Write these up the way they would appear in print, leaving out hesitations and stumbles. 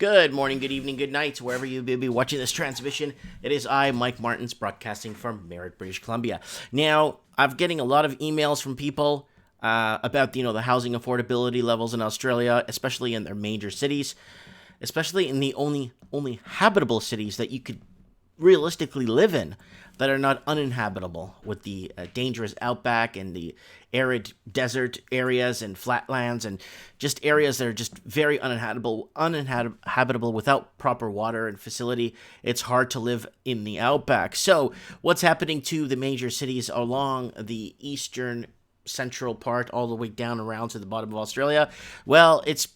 Good morning, good evening, good night, wherever you may be watching this transmission. It is I, Mike Martins, broadcasting from Merritt, British Columbia. Now, I'm getting a lot of emails from people about, the housing affordability levels in Australia, especially in their major cities, especially in the only habitable cities that you could realistically live in that are not uninhabitable, with the dangerous outback and the arid desert areas and flatlands and just areas that are just very uninhabitable without proper water and facility. It's hard to live in the outback. So what's happening to the major cities along the eastern central part all the way down around to the bottom of Australia? Well, it's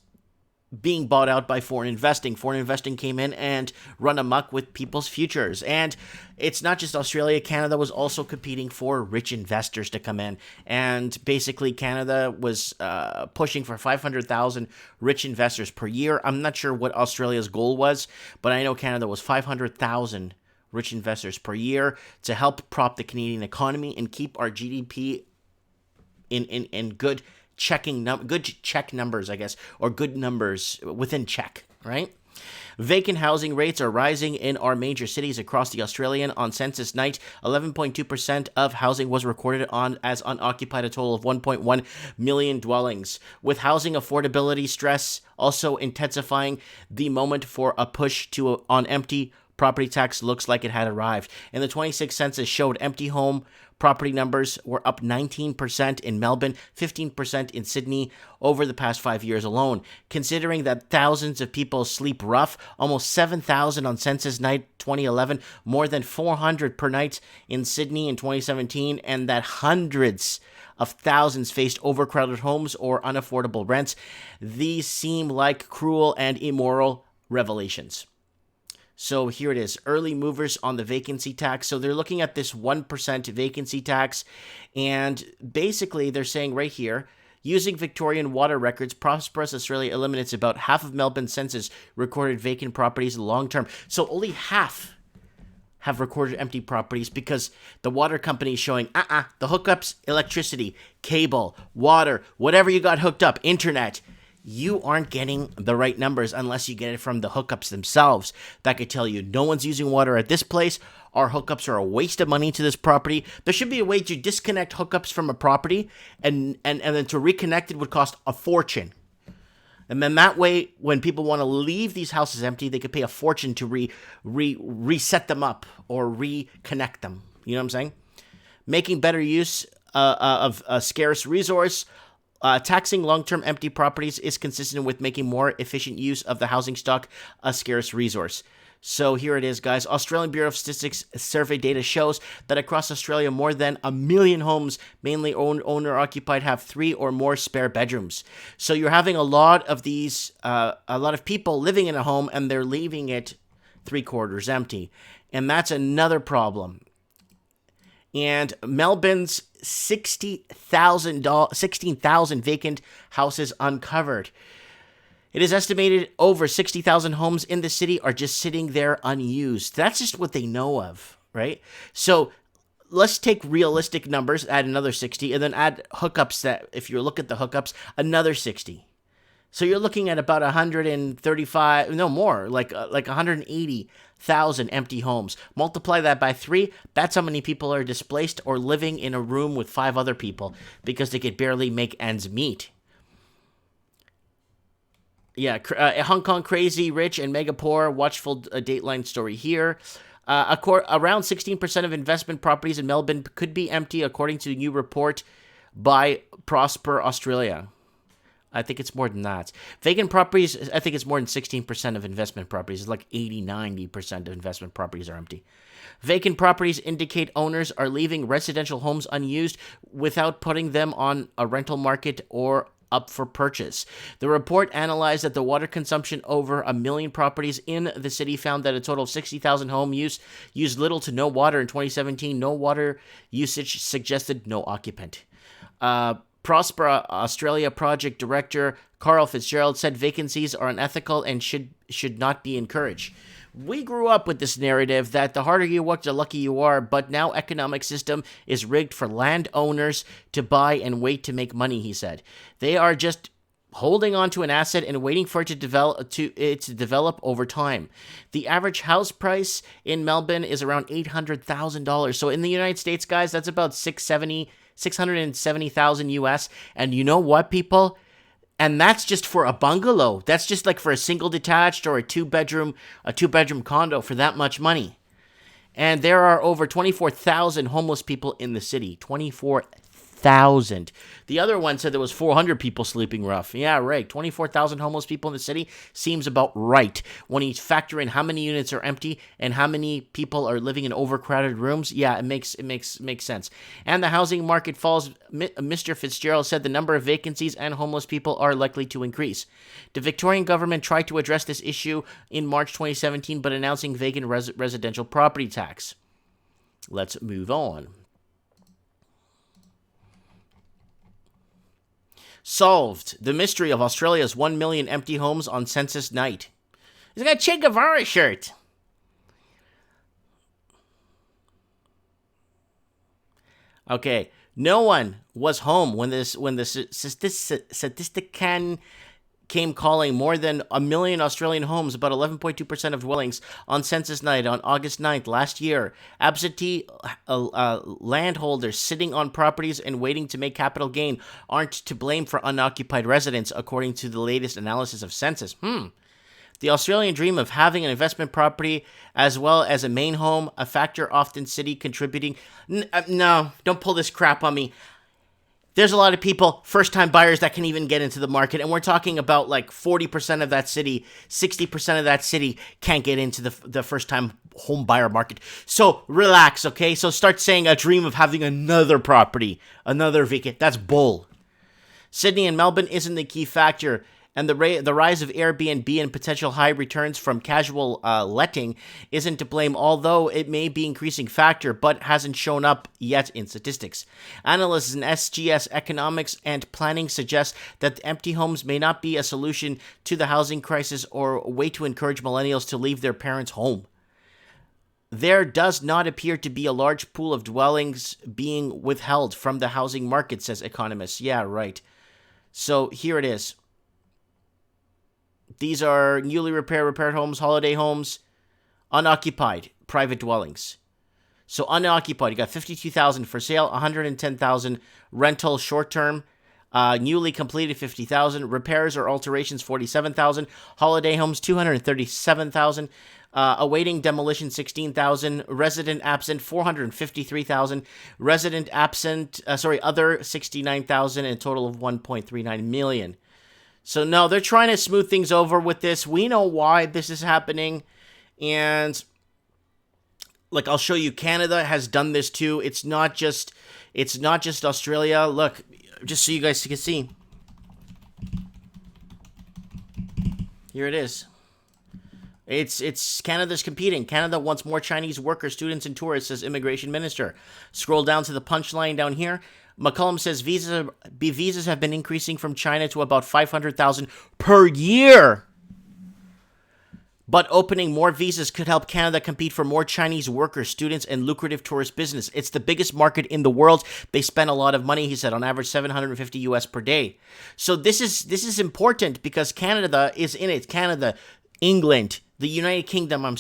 being bought out by foreign investing. Foreign investing came in and run amok with people's futures. And it's not just Australia. Canada was also competing for rich investors to come in. And basically, Canada was pushing for 500,000 rich investors per year. I'm not sure what Australia's goal was, but I know Canada was 500,000 rich investors per year to help prop the Canadian economy and keep our GDP in good check numbers, I guess, or good numbers within check, right? Vacant housing rates are rising in our major cities across the Australian. On census night, 11.2% of housing was recorded as unoccupied, a total of 1.1 million dwellings. With housing affordability stress also intensifying, the moment for a push on empty property tax looks like it had arrived. And the 26 census showed empty home property numbers were up 19% in Melbourne, 15% in Sydney over the past 5 years alone. Considering that thousands of people sleep rough, almost 7,000 on census night 2011, more than 400 per night in Sydney in 2017, and that hundreds of thousands faced overcrowded homes or unaffordable rents, these seem like cruel and immoral revelations. So here it is, early movers on the vacancy tax. So they're looking at this 1% vacancy tax, and basically they're saying right here, using Victorian water records, prosperous Australia eliminates about half of Melbourne's census recorded vacant properties long term. So only half have recorded empty properties because the water company is showing, the hookups, electricity, cable, water, whatever you got hooked up, internet, you aren't getting the right numbers unless you get it from the hookups themselves. That could tell you no one's using water at this place. Our hookups are a waste of money to this property. There should be a way to disconnect hookups from a property, and then to reconnect it would cost a fortune. And then that way, when people want to leave these houses empty, they could pay a fortune to reset them up or reconnect them. You know what I'm saying? Making better use of a scarce resource. Taxing long-term empty properties is consistent with making more efficient use of the housing stock, a scarce resource. So here it is, guys. Australian Bureau of Statistics survey data shows that across Australia, more than 1 million homes, mainly owner-occupied, have 3 or more spare bedrooms. So you're having a lot of these, a lot of people living in a home, and they're leaving it 3/4 empty. And that's another problem. And Melbourne's 16,000 vacant houses uncovered. It is estimated over 60,000 homes in the city are just sitting there unused. That's just what they know of, right? So let's take realistic numbers, add another 60, and then add hookups that, if you look at the hookups, another 60. So you're looking at about 135, no more, like 180,000 empty homes. Multiply that by 3, that's how many people are displaced or living in a room with 5 other people because they could barely make ends meet. Yeah, Hong Kong crazy, rich, and mega poor, watchful Dateline story here. Around 16% of investment properties in Melbourne could be empty, according to a new report by Prosper Australia. I think it's more than that. Vacant properties, I think it's more than 16% of investment properties. It's like 80-90% of investment properties are empty. Vacant properties indicate owners are leaving residential homes unused without putting them on a rental market or up for purchase. The report analyzed that the water consumption over 1 million properties in the city found that a total of 60,000 homes used little to no water in 2017. No water usage suggested no occupant. Prosper Australia project director Carl Fitzgerald said vacancies are unethical and should not be encouraged. We grew up with this narrative that the harder you work, the luckier you are, but now economic system is rigged for landowners to buy and wait to make money, he said. They are just holding on to an asset and waiting for it to develop over time. The average house price in Melbourne is around $800,000. So in the United States, guys, that's about 670,000 US. And you know what, people? And that's just for a bungalow. That's just like for a single detached or a two bedroom condo for that much money. And there are over 24,000 homeless people in the city. 24,000. The other one said there was 400 people sleeping rough. Yeah, right. 24,000 homeless people in the city seems about right. When you factor in how many units are empty and how many people are living in overcrowded rooms, yeah, it makes sense. And the housing market falls. Mr. Fitzgerald said the number of vacancies and homeless people are likely to increase. The Victorian government tried to address this issue in March 2017, but announcing vacant residential property tax. Let's move on. Solved the mystery of Australia's 1 million empty homes on census night. He's got a Che Guevara shirt. Okay, no one was home when the statistician came calling more than 1 million Australian homes, about 11.2% of dwellings, on census night on August 9th last year. Absentee landholders sitting on properties and waiting to make capital gain aren't to blame for unoccupied residents, according to the latest analysis of Census. The Australian dream of having an investment property as well as a main home, a factor often city contributing. No, don't pull this crap on me. There's a lot of people, first-time buyers, that can even get into the market, and we're talking about like 40% of that city, 60% of that city can't get into the first-time home buyer market. So relax, okay? So start saying a dream of having another property, another vacant. That's bull. Sydney and Melbourne isn't the key factor. And the rise of Airbnb and potential high returns from casual letting isn't to blame, although it may be an increasing factor, but hasn't shown up yet in statistics. Analysts in SGS Economics and Planning suggest that empty homes may not be a solution to the housing crisis or a way to encourage millennials to leave their parents' home. There does not appear to be a large pool of dwellings being withheld from the housing market, says economists. Yeah, right. So here it is. These are newly repaired homes, holiday homes, unoccupied, private dwellings. So unoccupied, you got 52,000 for sale, 110,000 rental short-term, newly completed 50,000, repairs or alterations 47,000, holiday homes 237,000, awaiting demolition 16,000, resident absent 453,000, resident absent, other 69,000, and a total of 1.39 million. So no, they're trying to smooth things over with this. We know why this is happening. And like I'll show you, Canada has done this too. It's not just Australia. Look, just so you guys can see. Here it is. It's Canada's competing. Canada wants more Chinese workers, students, and tourists, says immigration minister. Scroll down to the punchline down here. McCollum says visas have been increasing from China to about 500,000 per year. But opening more visas could help Canada compete for more Chinese workers, students, and lucrative tourist business. It's the biggest market in the world. They spend a lot of money, he said, on average $750 US per day. So this is important because Canada is in it. Canada, England, the United Kingdom,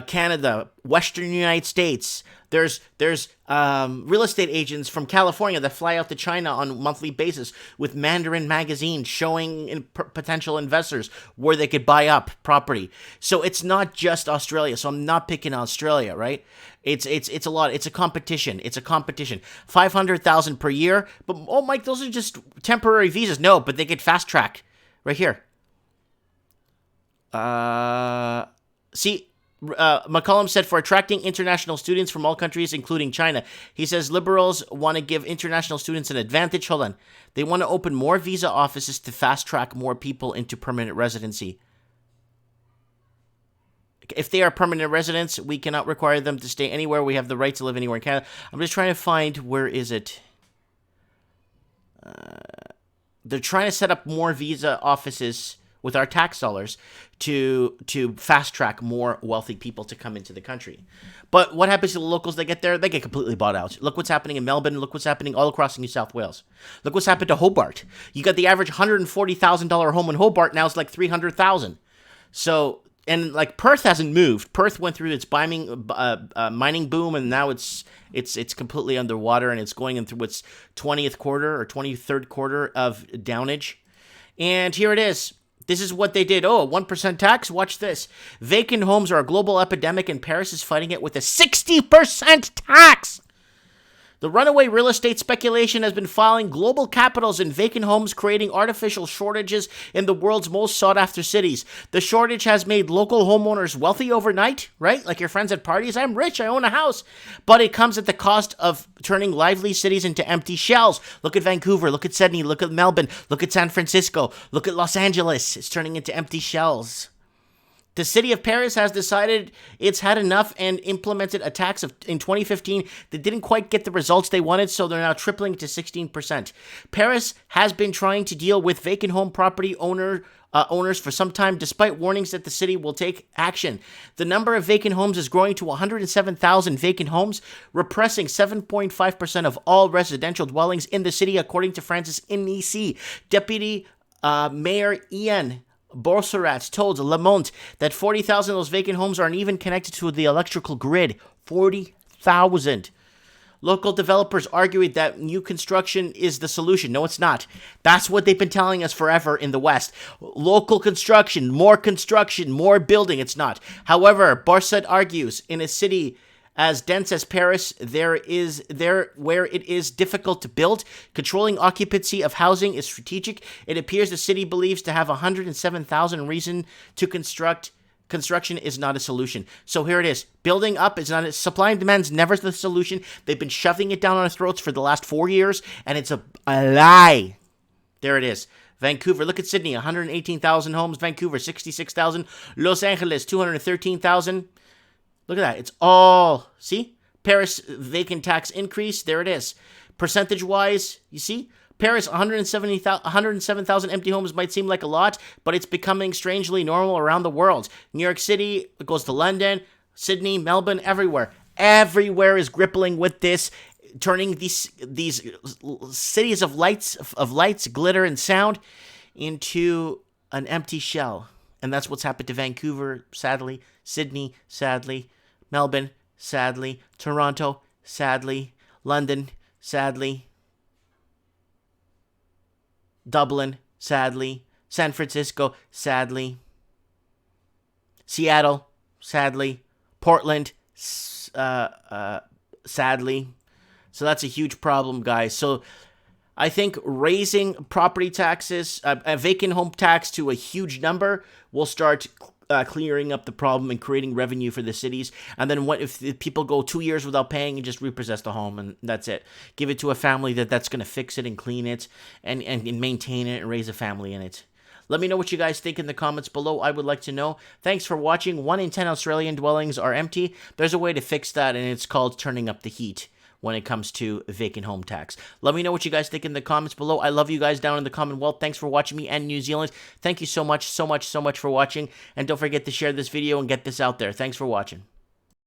Canada, Western United States. There's real estate agents from California that fly out to China on a monthly basis with Mandarin magazine showing potential investors where they could buy up property. So it's not just Australia. So I'm not picking Australia, right? It's a lot. It's a competition. 500,000 per year. But oh, Mike, those are just temporary visas. No, but they get fast track right here. McCollum said for attracting international students from all countries, including China. He says liberals want to give international students an advantage. Hold on. They want to open more visa offices to fast-track more people into permanent residency. If they are permanent residents, we cannot require them to stay anywhere. We have the right to live anywhere in Canada. I'm just trying to find, where is it? They're trying to set up more visa offices. with our tax dollars to fast track more wealthy people to come into the country. But what happens to the locals that get there? They get completely bought out. Look what's happening in Melbourne. Look what's happening all across New South Wales. Look what's happened to Hobart. You got the average $140,000 home in Hobart. Now it's like $300,000. So, and like Perth hasn't moved. Perth went through its mining boom, and now it's completely underwater, and it's going through its 20th quarter or 23rd quarter of downage. And here it is. This is what they did. Oh, a 1% tax? Watch this. Vacant homes are a global epidemic, and Paris is fighting it with a 60% tax. The runaway real estate speculation has been filing global capitals in vacant homes, creating artificial shortages in the world's most sought-after cities. The shortage has made local homeowners wealthy overnight, right? Like your friends at parties. I'm rich, I own a house. But it comes at the cost of turning lively cities into empty shells. Look at Vancouver, look at Sydney, look at Melbourne, look at San Francisco, look at Los Angeles. It's turning into empty shells. The city of Paris has decided it's had enough and implemented a tax in 2015 that didn't quite get the results they wanted, so they're now tripling to 16%. Paris has been trying to deal with vacant home property owners for some time, despite warnings that the city will take action. The number of vacant homes is growing to 107,000 vacant homes, repressing 7.5% of all residential dwellings in the city, according to Francis Inisi. Deputy Mayor Ian Borserat told Le Monde that 40,000 of those vacant homes aren't even connected to the electrical grid. 40,000. Local developers argued that new construction is the solution. No, it's not. That's what they've been telling us forever in the West. Local construction, more building. It's not. However, Borserat argues in a city as dense as Paris, where it is difficult to build, controlling occupancy of housing is strategic. It appears the city believes to have 107,000 reason to construct. Construction is not a solution. So here it is. Building up is not supply and demand is never the solution. They've been shoving it down our throats for the last 4 years, and it's a lie. There it is. Vancouver, look at Sydney, 118,000 homes. Vancouver, 66,000. Los Angeles, 213,000. Look at that. It's all, see? Paris vacant tax increase. There it is. Percentage-wise, you see? Paris, 107,000 empty homes might seem like a lot, but it's becoming strangely normal around the world. New York City, it goes to London, Sydney, Melbourne, everywhere. Everywhere is grappling with this, turning these cities of lights, glitter, and sound into an empty shell. And that's what's happened to Vancouver, sadly, Sydney, sadly, Melbourne, sadly, Toronto, sadly, London, sadly, Dublin, sadly, San Francisco, sadly, Seattle, sadly, Portland, sadly. So that's a huge problem, guys. So I think raising property taxes, a vacant home tax to a huge number will start clearing up the problem and creating revenue for the cities. And then what if people go 2 years without paying and just repossess the home, and that's it? Give it to a family that's going to fix it and clean it and maintain it and raise a family in it. Let me know what you guys think in the comments below. I would like to know. Thanks for watching. 1 in 10 Australian dwellings are empty. There's a way to fix that, and it's called turning up the heat when it comes to vacant home tax. Let me know what you guys think in the comments below. I love you guys down in the Commonwealth. Thanks for watching me and New Zealand. Thank you so much for watching. And don't forget to share this video and get this out there. Thanks for watching.